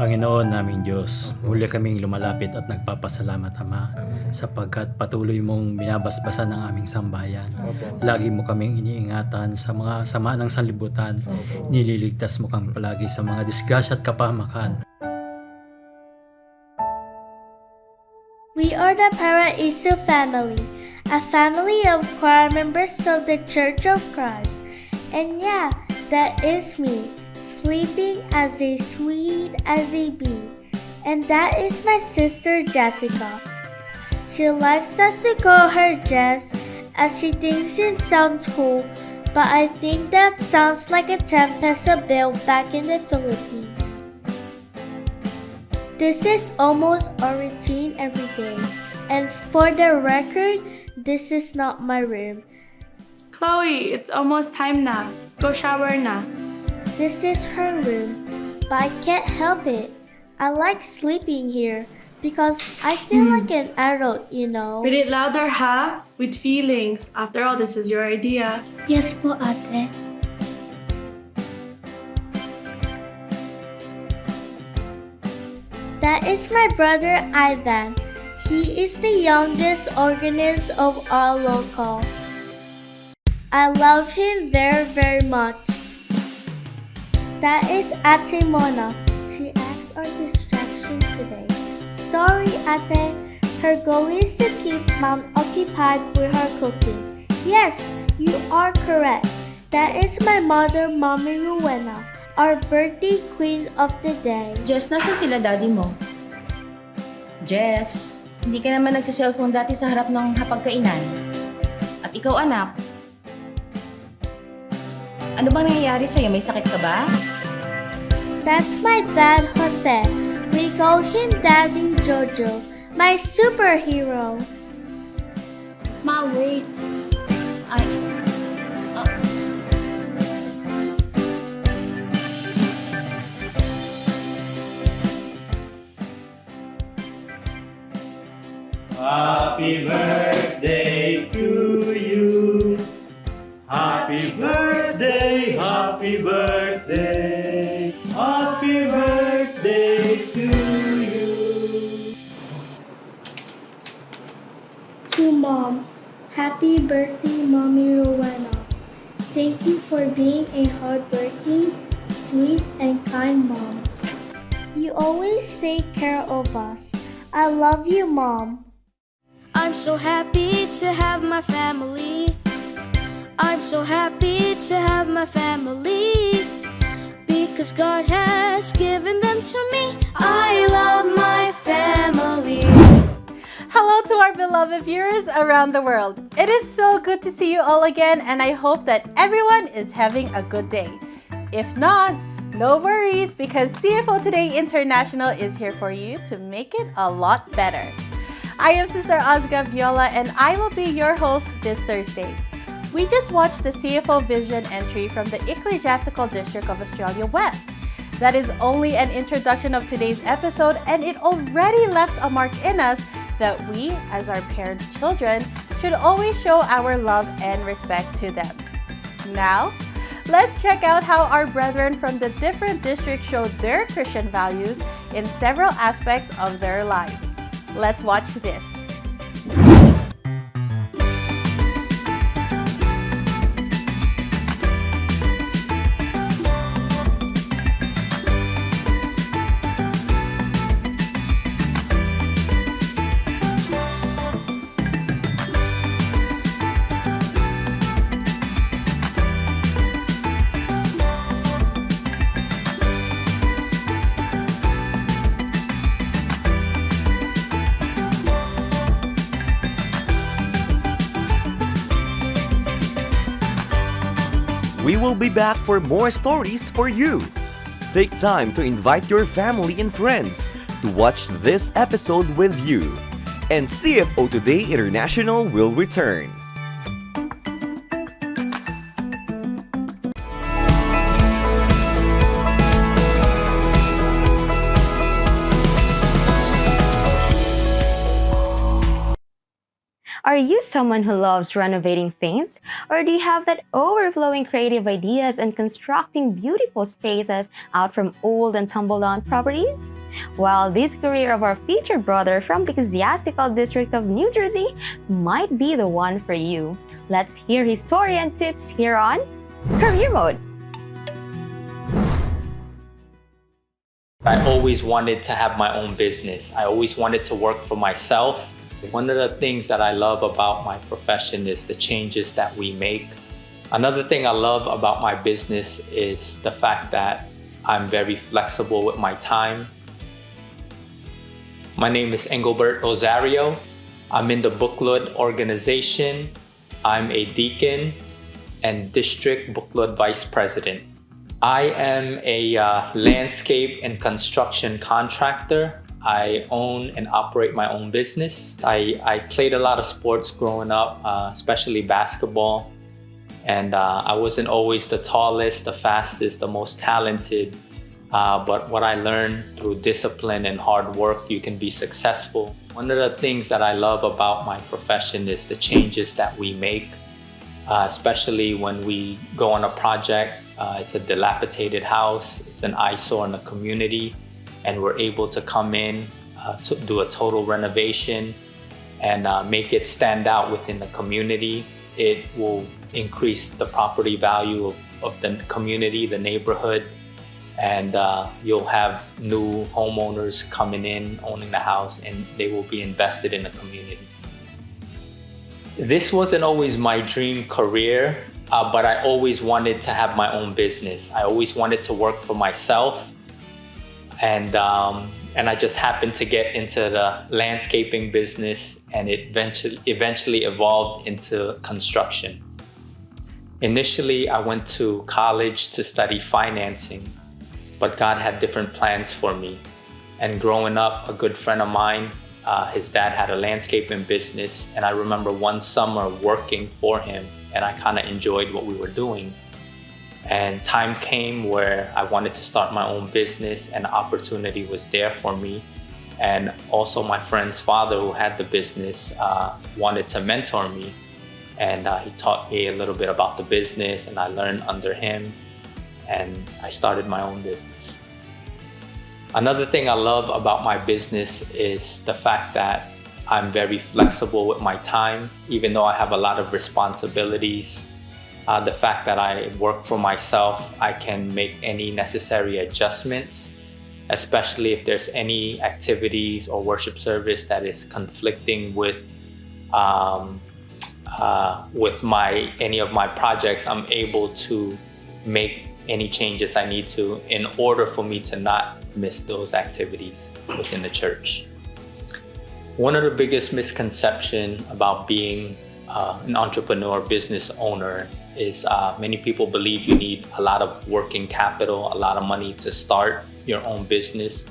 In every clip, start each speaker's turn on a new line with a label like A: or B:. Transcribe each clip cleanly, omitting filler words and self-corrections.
A: Panginoon naming Diyos, muli kaming lumalapit at nagpapasalamat, Ama, sapagkat patuloy mong binabasbasan ang aming sambayan. Lagi mo kaming iniingatan sa mga sama ng sanlibutan. Nililigtas mo kami palagi sa mga disgrasya at kapahamakan.
B: We are the Paraiso family, a family of choir members of the Church of Christ. And yeah, that is me, sleeping as sweet as a bee. And that is my sister Jessica. She likes us to call her Jess as she thinks it sounds cool, but I think that sounds like a 10-peso bill back in the Philippines. This is almost our routine every day. And for the record, this is not my room.
C: Chloe, it's almost time na. Go shower na.
B: This is her room, but I can't help it. I like sleeping here because I feel like an adult, you know.
C: Read it louder, ha? With feelings. After all, this was your idea.
B: Yes po, ate. That is my brother Ivan. He is the youngest organist of our local. I love him very, very much. That is Ate Mona. She acts our distraction today. Sorry, Ate. Her goal is to keep Mom occupied with her cooking. Yes, you are correct. That is my mother, Mommy Rowena, our birthday queen of the day.
D: Jess, nasan sila daddy mo? Jess, hindi ka naman nagsiselfone dati sa harap ng hapagkainan. At ikaw anak, ano bang nangyayari sa'yo? May sakit ka ba?
B: That's my dad, Jose. We call him Daddy Jojo, my superhero.
E: Ma, wait.
F: Happy birthday to you. Happy birthday, happy birthday. Happy birthday to you.
B: To Mom, happy birthday, Mommy Rowena. Thank you for being a hardworking, sweet, and kind mom. You always take care of us. I love you, Mom. I'm so happy to have my family. I'm so happy to have my family. Because God has given them to me. I love my family.
G: Hello to our beloved viewers around the world. It is so good to see you all again, and I hope that everyone is having a good day. If not, no worries, because CFO Today International is here for you to make it a lot better. I am Sister Ozga Viola, and I will be your host this Thursday. We just watched the CFO Vision entry from the Ecclesiastical District of Australia West. That is only an introduction of today's episode, and it already left a mark in us that we, as our parents' children, should always show our love and respect to them. Now, let's check out how our brethren from the different districts showed their Christian values in several aspects of their lives. Let's watch this.
H: We will be back for more stories for you. Take time to invite your family and friends to watch this episode with you. And CFO Today International will return.
I: Are you someone who loves renovating things? Or do you have that overflowing creative ideas and constructing beautiful spaces out from old and tumble-down properties? Well, this career of our featured brother from the ecclesiastical district of New Jersey might be the one for you. Let's hear his story and tips here on Career Mode.
J: I always wanted to have my own business. I always wanted to work for myself. One of the things that I love about my profession is the changes that we make. Another thing I love about my business is the fact that I'm very flexible with my time. My name is Engelbert Rosario. I'm in the Booklet organization. I'm a deacon and district Booklet vice president. I am a landscape and construction contractor. I own and operate my own business. I played a lot of sports growing up, especially basketball. And I wasn't always the tallest, the fastest, the most talented. But what I learned through discipline and hard work, you can be successful. One of the things that I love about my profession is the changes that we make, especially when we go on a project. It's a dilapidated house, it's an eyesore in the community, and we're able to come in to do a total renovation and make it stand out within the community. It will increase the property value of the community, the neighborhood, and you'll have new homeowners coming in, owning the house, and they will be invested in the community. This wasn't always my dream career, but I always wanted to have my own business. I always wanted to work for myself. And I just happened to get into the landscaping business, and it eventually evolved into construction. Initially, I went to college to study financing, but God had different plans for me. And growing up, a good friend of mine, his dad had a landscaping business, and I remember one summer working for him, and I kind of enjoyed what we were doing. And time came where I wanted to start my own business, and the opportunity was there for me. And also my friend's father, who had the business, wanted to mentor me. And he taught me a little bit about the business, and I learned under him, and I started my own business. Another thing I love about my business is the fact that I'm very flexible with my time, even though I have a lot of responsibilities. The fact that I work for myself, I can make any necessary adjustments, especially if there's any activities or worship service that is conflicting with any of my projects. I'm able to make any changes I need to in order for me to not miss those activities within the church. One of the biggest misconceptions about being an entrepreneur, business owner, is many people believe you need a lot of working capital, a lot of money to start your own business,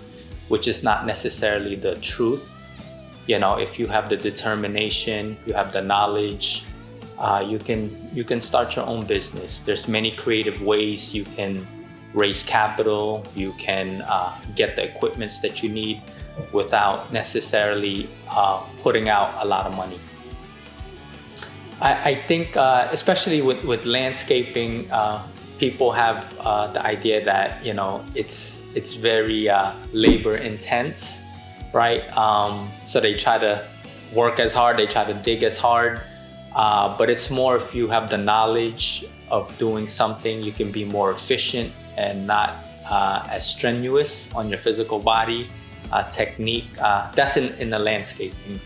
J: which is not necessarily the truth. You know, if you have the determination, you have the knowledge, you can start your own business. There's many creative ways you can raise capital, you can get the equipments that you need without necessarily putting out a lot of money. I think, especially with landscaping, people have the idea that, you know, it's very labor intense, right? So they try to work as hard, they try to dig as hard, but it's more if you have the knowledge of doing something, you can be more efficient and not as strenuous on your physical body, technique. That's in the landscaping.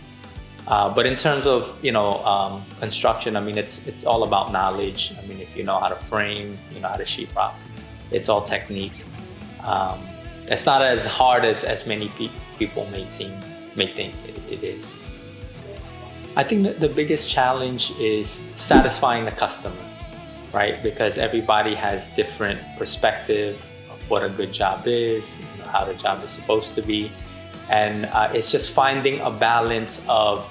J: But in terms of, you know, construction, I mean, it's all about knowledge. I mean, if you know how to frame, you know how to sheetrock, it's all technique. It's not as hard as many people may think it is. I think that the biggest challenge is satisfying the customer, right? Because everybody has different perspective of what a good job is, you know, how the job is supposed to be. And it's just finding a balance of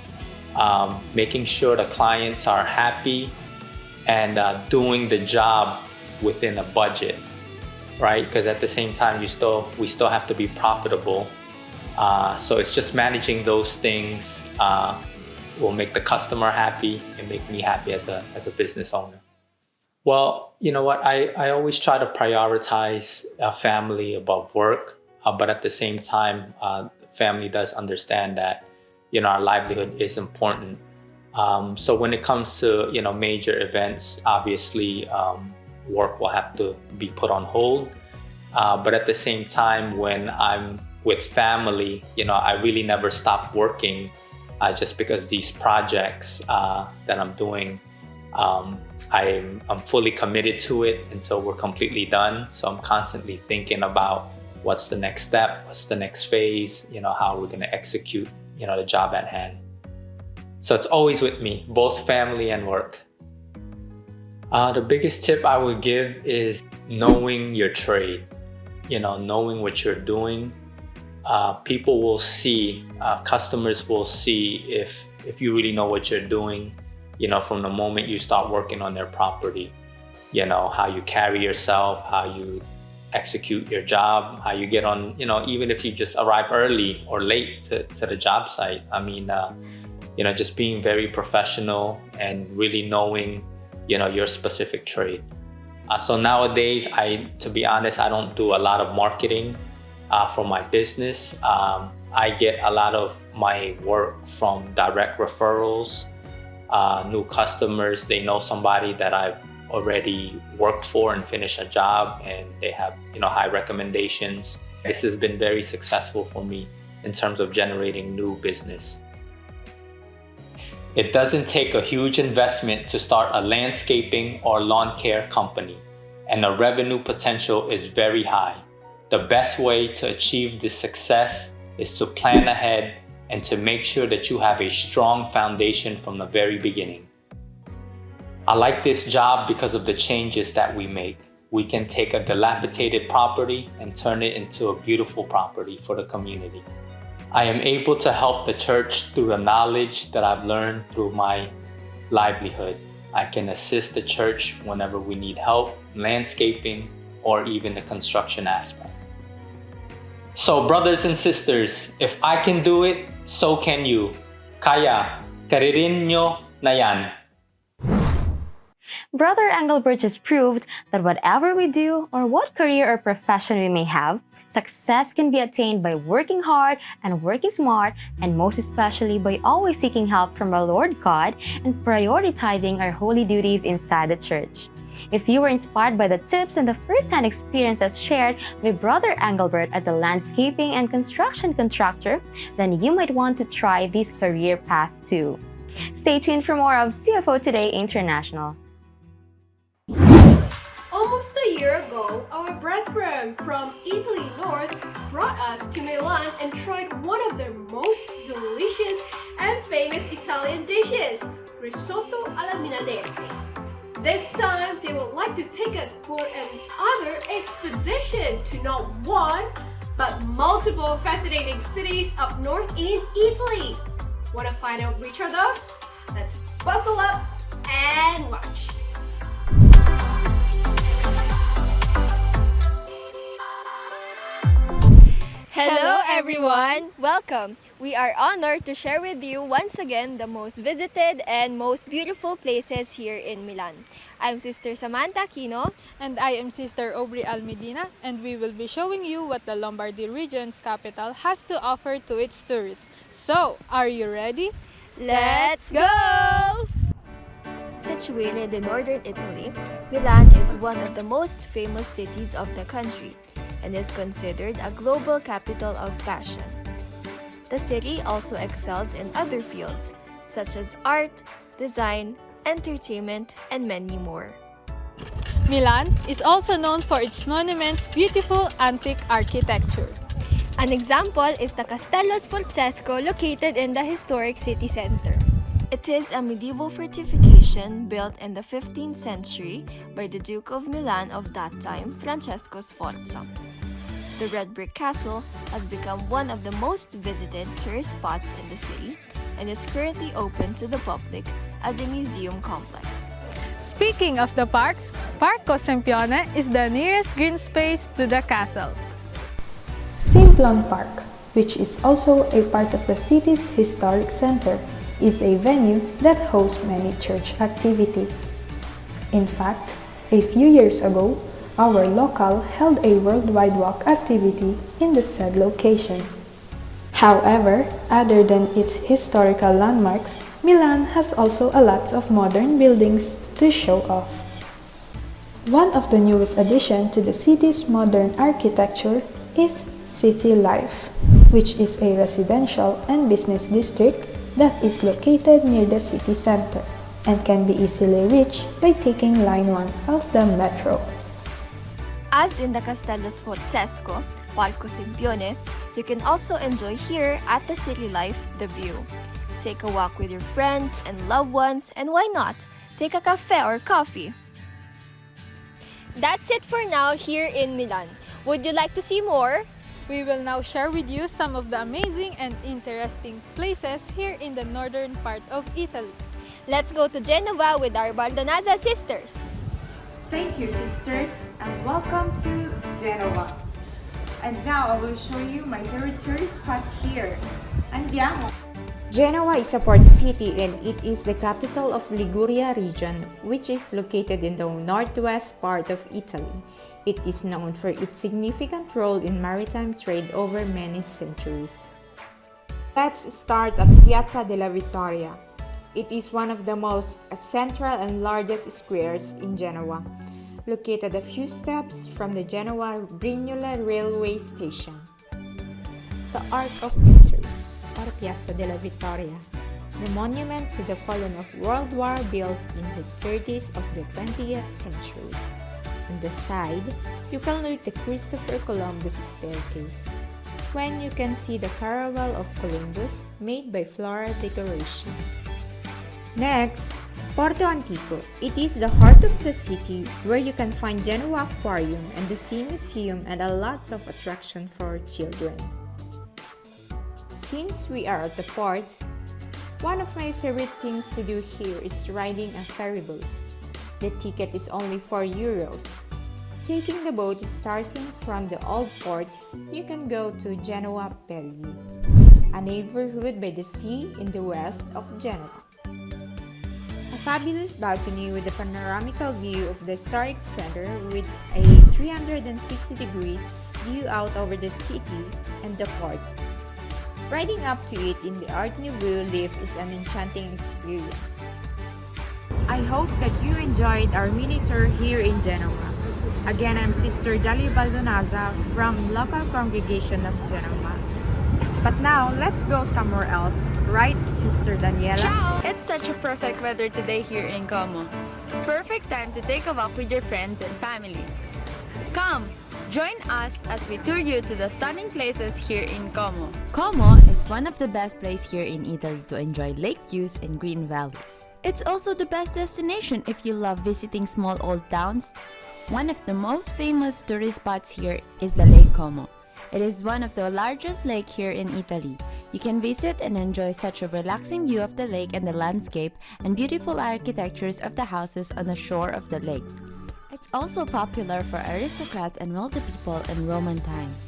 J: making sure the clients are happy and doing the job within a budget, right? Because at the same time, we still have to be profitable. So it's just managing those things will make the customer happy and make me happy as a business owner. Well, you know what? I always try to prioritize family above work, but at the same time, family does understand that, our livelihood is important. So when it comes to, major events, obviously, work will have to be put on hold. But at the same time, when I'm with family, I really never stop working just because these projects that I'm doing, I'm fully committed to it until we're completely done. So I'm constantly thinking about what's the next step, what's the next phase, how we're going to execute, the job at hand. So it's always with me, both family and work. The biggest tip I would give is knowing your trade, knowing what you're doing. People will see, customers will see if you really know what you're doing, from the moment you start working on their property, how you carry yourself, how you execute your job, how you get on, even if you just arrive early or late to the job site. I mean, just being very professional and really knowing, your specific trade. So nowadays, to be honest, I don't do a lot of marketing for my business. I get a lot of my work from direct referrals, new customers. They know somebody that I've already worked for and finished a job, and they have, high recommendations. This has been very successful for me in terms of generating new business. It doesn't take a huge investment to start a landscaping or lawn care company, and the revenue potential is very high. The best way to achieve this success is to plan ahead and to make sure that you have a strong foundation from the very beginning. I like this job because of the changes that we make. We can take a dilapidated property and turn it into a beautiful property for the community. I am able to help the church through the knowledge that I've learned through my livelihood. I can assist the church whenever we need help, landscaping, or even the construction aspect. So brothers and sisters, if I can do it, so can you. Kaya, karirin nyo na yan.
I: Brother Engelbert just proved that whatever we do or what career or profession we may have, success can be attained by working hard and working smart, and most especially by always seeking help from our Lord God and prioritizing our holy duties inside the church. If you were inspired by the tips and the first-hand experiences shared by Brother Engelbert as a landscaping and construction contractor, then you might want to try this career path too. Stay tuned for more of CFO Today International.
C: Almost a year ago, our brethren from Italy North brought us to Milan and tried one of their most delicious and famous Italian dishes, risotto alla milanese. This time, they would like to take us for another expedition to not one, but multiple fascinating cities up north in Italy. Want to find out which are those? Let's buckle up and watch.
E: Hello everyone! Welcome! We are honored to share with you once again the most visited and most beautiful places here in Milan. I'm Sister Samantha Aquino.
K: And I am Sister Aubrey Almedina, and we will be showing you what the Lombardy region's capital has to offer to its tourists. So, are you ready?
E: Let's go! Situated in northern Italy, Milan is one of the most famous cities of the country and is considered a global capital of fashion. The city also excels in other fields such as art, design, entertainment, and many more.
K: Milan is also known for its monuments' beautiful antique architecture.
E: An example is the Castello Sforzesco located in the historic city center. It is a medieval fortification built in the 15th century by the Duke of Milan of that time, Francesco Sforza. The red brick castle has become one of the most visited tourist spots in the city and is currently open to the public as a museum complex.
K: Speaking of the parks, Parco Sempione is the nearest green space to the castle.
L: Simplon Park, which is also a part of the city's historic center, is a venue that hosts many church activities. In fact, a few years ago, our local held a worldwide walk activity in the said location. However, other than its historical landmarks, Milan has also a lot of modern buildings to show off. One of the newest additions to the city's modern architecture is City Life, which is a residential and business district that is located near the city center and can be easily reached by taking Line 1 of the metro.
E: As in the Castellos Fortesco, Palco Sempione, you can also enjoy here at the City Life the view. Take a walk with your friends and loved ones, and why not, take a cafe or coffee.
C: That's it for now here in Milan. Would you like to see more?
K: We will now share with you some of the amazing and interesting places here in the northern part of Italy.
C: Let's go to Genova with our Baldonazza sisters.
M: Thank you, sisters, and welcome to Genova. And now I will show you my favorite tourist spots here. Andiamo!
N: Genoa is a port city and it is the capital of Liguria region, which is located in the northwest part of Italy. It is known for its significant role in maritime trade over many centuries. Let's start at Piazza della Vittoria. It is one of the most central and largest squares in Genoa, located a few steps from the Genoa-Brignola railway station. The Arch of Victory, or Piazza della Vittoria, the monument to the fallen of World War built in the 30s of the 20th century. On the side, you can look at the Christopher Columbus staircase, when you can see the caravel of Columbus made by floral decorations. Next, Porto Antico. It is the heart of the city where you can find Genoa Aquarium and the Sea Museum and a lots of attraction for children. Since we are at the port, one of my favorite things to do here is riding a ferry boat. The ticket is only €4. Taking the boat starting from the old port, you can go to Genoa Pelli, a neighborhood by the sea in the west of Genoa. A fabulous balcony with a panoramical view of the historic center with a 360 degrees view out over the city and the port. Riding up to it in the Art Nouveau lift is an enchanting experience. I hope that you enjoyed our mini tour here in Genoa. Again, I'm Sister Jali Baldonazza from local congregation of Genoa. But now, let's go somewhere else. Right, Sister Daniela?
E: Ciao! It's such a perfect weather today here in Como. Perfect time to take a walk with your friends and family. Come, join us as we tour you to the stunning places here in Como.
O: Como is one of the best places here in Italy to enjoy lake views and green valleys. It's also the best destination if you love visiting small old towns. One of the most famous tourist spots here is the Lake Como. It is one of the largest lakes here in Italy. You can visit and enjoy such a relaxing view of the lake and the landscape and beautiful architectures of the houses on the shore of the lake. It's also popular for aristocrats and wealthy people in Roman times.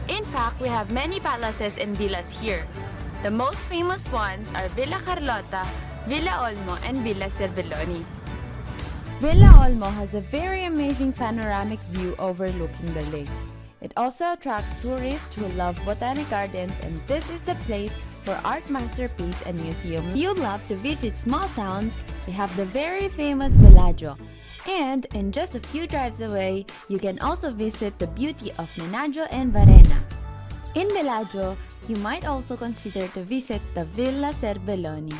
E: In fact, we have many palaces and villas here. The most famous ones are Villa Carlotta, Villa Olmo, and Villa Cervelloni.
O: Villa Olmo has a very amazing panoramic view overlooking the lake. It also attracts tourists who love botanic gardens, and this is the place for art masterpiece and museum. If you love to visit small towns, we have the very famous Bellagio. And in just a few drives away, you can also visit the beauty of Menaggio and Varenna. In Bellagio, you might also consider to visit the Villa Cervelloni.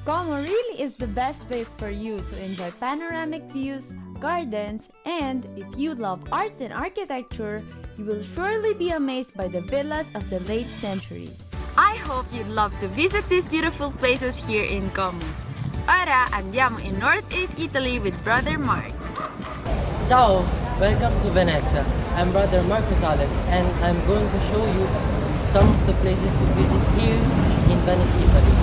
O: Como really is the best place for you to enjoy panoramic views, gardens, and if you love arts and architecture, you will surely be amazed by the villas of the late centuries.
E: I hope you'd love to visit these beautiful places here in Como. Ora andiamo in Northeast Italy with Brother Mark.
P: Ciao! Welcome to Venezia. I'm Brother Mark Rosales and I'm going to show you some of the places to visit here in Venice, Italy.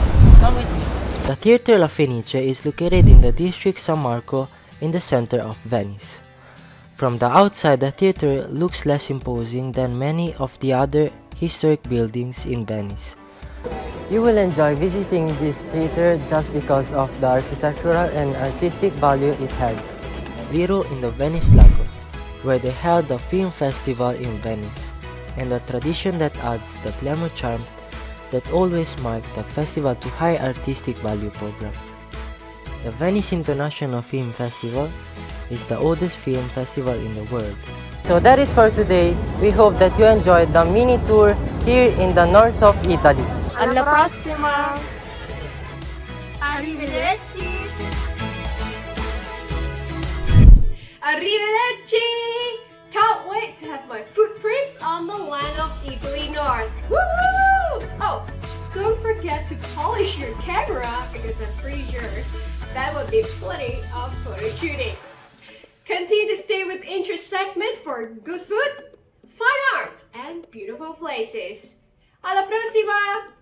P: Come with me. The Theatre La Fenice is located in the district San Marco in the center of Venice. From the outside, the theater looks less imposing than many of the other historic buildings in Venice. You will enjoy visiting this theater just because of the architectural and artistic value it has. Zero in the Venice Lago, where they held the film festival in Venice, and the tradition that adds the glamour charm that always marked the festival to high artistic value program. The Venice International Film Festival is the oldest film festival in the world. So that is for today. We hope that you enjoyed the mini tour here in the north of Italy.
M: Alla prossima!
E: Arrivederci!
C: Arrivederci! Can't wait to have my footprints on the land of Italy North. Woohoo! Oh, don't forget to polish your camera because I'm pretty sure that will be plenty of photo shooting. Continue to stay with Interest segment for good food, fine arts, and beautiful places. Alla prossima!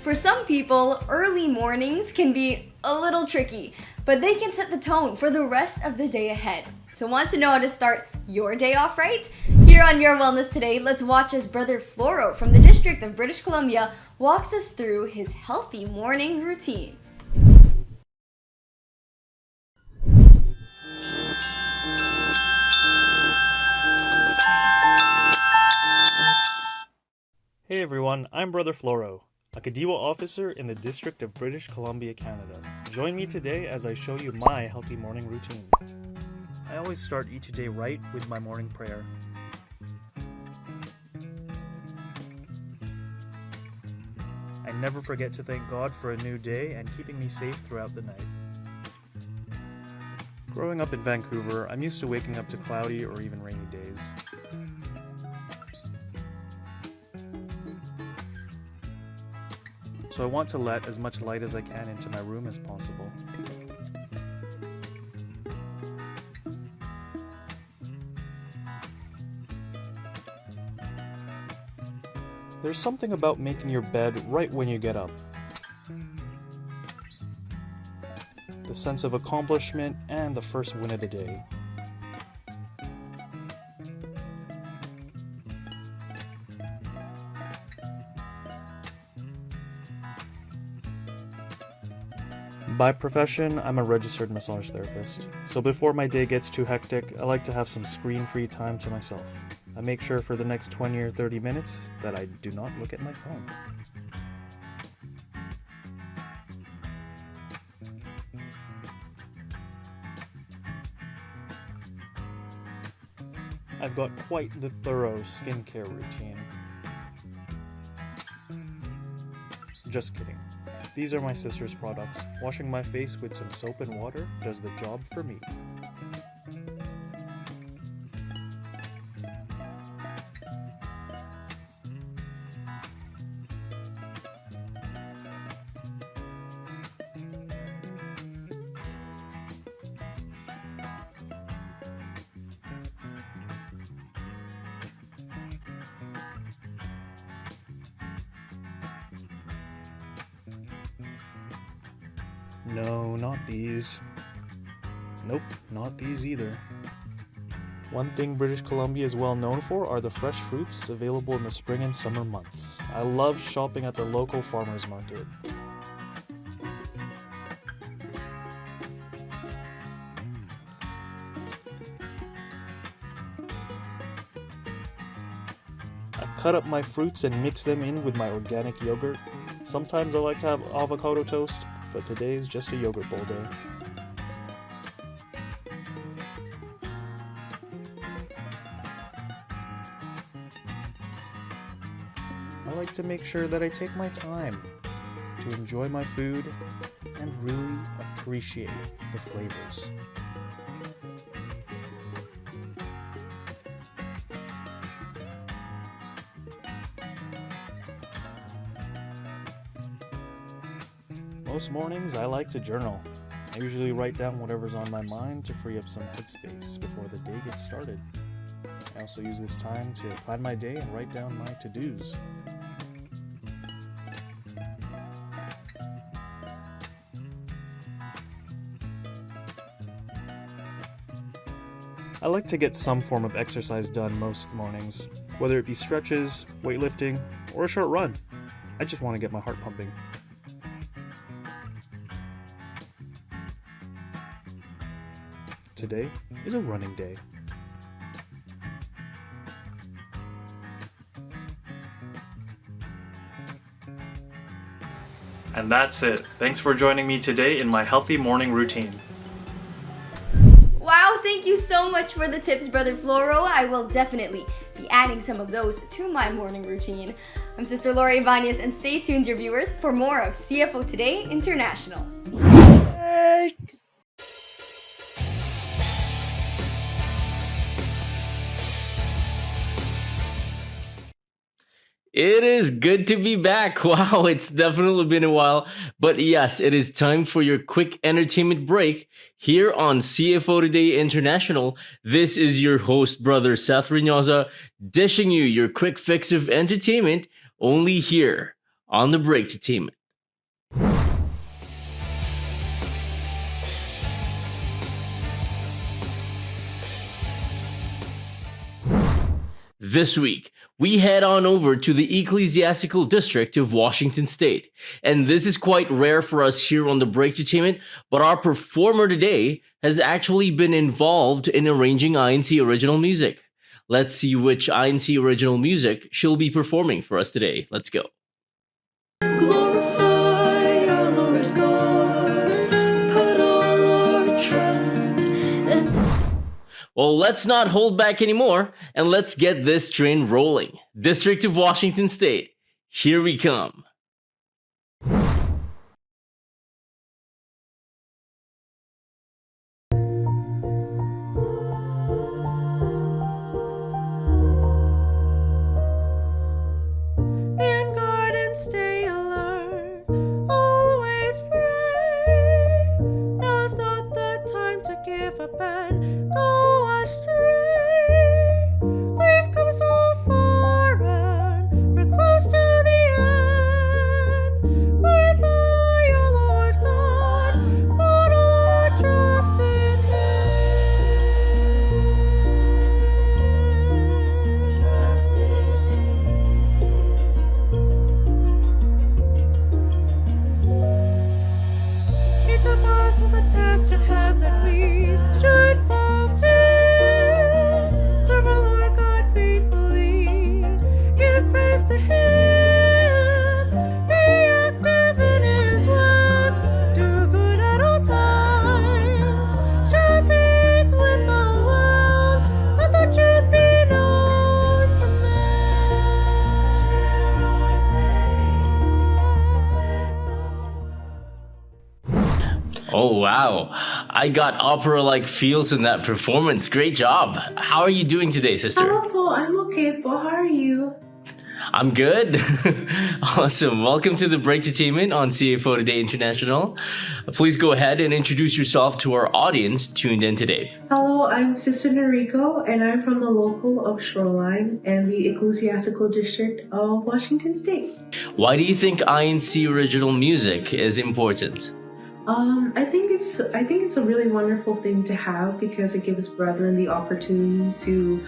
E: For some people, early mornings can be a little tricky, but they can set the tone for the rest of the day ahead. So want to know how to start your day off right? Here on Your Wellness Today, let's watch as Brother Floro from the District of British Columbia walks us through his healthy morning routine.
Q: Hey everyone, I'm Brother Floro, a Kadiwa officer in the District of British Columbia, Canada. Join me today as I show you my healthy morning routine. I always start each day right with my morning prayer. I never forget to thank God for a new day and keeping me safe throughout the night. Growing up in Vancouver, I'm used to waking up to cloudy or even rainy days. So I want to let as much light as I can into my room as possible. There's something about making your bed right when you get up. The sense of accomplishment and the first win of the day. By profession, I'm a registered massage therapist, so before my day gets too hectic, I like to have some screen-free time to myself. I make sure for the next 20 or 30 minutes that I do not look at my phone. I've got quite the thorough skincare routine. Just kidding. These are my sister's products. Washing my face with some soap and water does the job for me. No, not these. Nope, not these either. One thing British Columbia is well known for are the fresh fruits available in the spring and summer months. I love shopping at the local farmers market. I cut up my fruits and mix them in with my organic yogurt. Sometimes I like to have avocado toast, but today is just a yogurt bowl day. I like to make sure that I take my time to enjoy my food and really appreciate the flavors. Most mornings I like to journal. I usually write down whatever's on my mind to free up some headspace before the day gets started. I also use this time to plan my day and write down my to-dos. I like to get some form of exercise done most mornings, whether it be stretches, weightlifting, or a short run. I just want to get my heart pumping. Today is a running day. And that's it. Thanks for joining me today in my healthy morning routine.
E: Wow, thank you so much for the tips, Brother Floro. I will definitely be adding some of those to my morning routine. I'm Sister Lori Ibanez, and stay tuned, dear viewers, for more of CFO Today International.
R: It is good to be back. Wow, it's definitely been a while. But yes, it is time for your quick entertainment break here on CFO Today International. This is your host, Brother Seth Reynosa, dishing you your quick fix of entertainment only here on the Breaktertainment. This week, we head on over to the Ecclesiastical District of Washington State. And this is quite rare for us here on the Breaktertainment, but our performer today has actually been involved in arranging INC original music. Let's see which INC original music she'll be performing for us today. Let's go.
S: Glorify our Lord God, put all our trust in.
R: Well, let's not hold back anymore, and let's get this train rolling. District of Washington State, here we come.
S: In garden stay alert, always pray. Now is not the time to give up and go astray. We've come so far and we're close to the end. Glorify your Lord God, put all our trust in Him. Trust in Each of us has a task at hand that we should fulfill. Serve our Lord God faithfully, give praise to Him. Be active in His works, do good at all times. Share faith with the world, let the truth be known to men. Share our faith.
R: Oh, wow. I got opera-like feels in that performance. Great job. How are you doing today, sister?
T: Hello, Paul. I'm okay, Paul. How are you?
R: I'm good. Awesome. Welcome to the Breaktertainment on CFO Today International. Please go ahead and introduce yourself to our audience tuned in today.
T: Hello, I'm Sister Noriko, and I'm from the local of Shoreline and the Ecclesiastical District of Washington State.
R: Why do you think INC original music is important?
T: I think it's a really wonderful thing to have because it gives brethren the opportunity to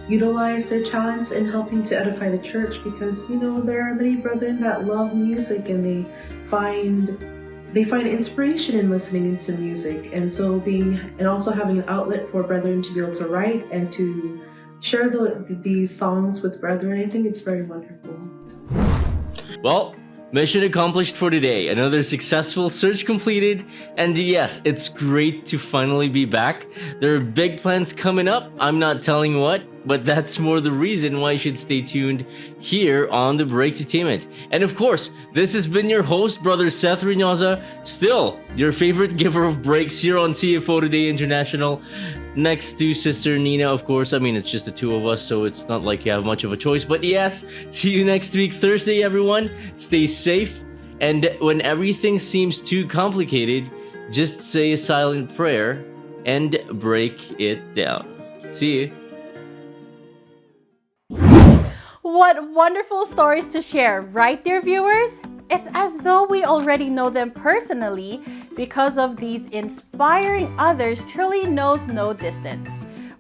T: utilize their talents in helping to edify the church, because there are many brethren that love music and they find inspiration in listening into music, and so also having an outlet for brethren to be able to write and to share these songs with brethren, I think it's very wonderful.
R: Well, mission accomplished for today. Another successful search completed. And yes, it's great to finally be back. There are big plans coming up. I'm not telling what, but that's more the reason why you should stay tuned here on the Breaktertainment. And of course, this has been your host, Brother Seth Reynosa, still your favorite giver of breaks here on CFO Today International. Next to Sister Nina, of course. I mean, it's just the two of us, so it's not like you have much of a choice. But yes, see you next week, Thursday, everyone. Stay safe And when everything seems too complicated, just say a silent prayer and break it down. See you.
G: What wonderful stories to share, right, dear viewers? It's as though we already know them personally because of these inspiring others truly knows no distance.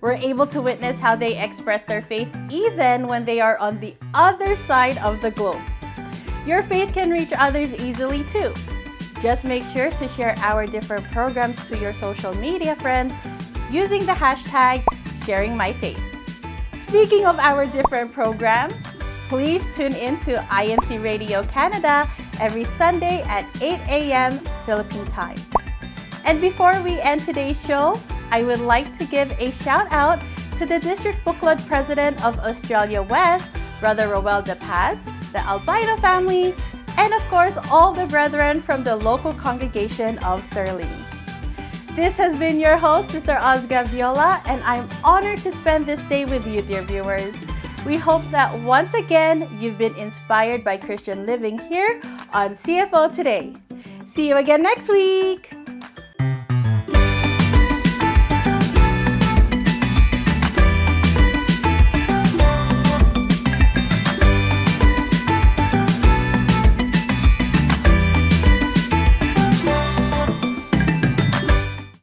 G: We're able to witness how they express their faith even when they are on the other side of the globe. Your faith can reach others easily too. Just make sure to share our different programs to your social media friends using the hashtag #SharingMyFaith. Speaking of our different programs, please tune in to INC Radio Canada every Sunday at 8 a.m. Philippine time. And before we end today's show, I would like to give a shout out to the District Book Club President of Australia West, Brother Roel De Paz, the Albino family, and of course all the brethren from the local congregation of Sterling. This has been your host, Sister Ozga Viola, and I'm honored to spend this day with you, dear viewers. We hope that once again, you've been inspired by Christian living here on CFO Today. See you again next week!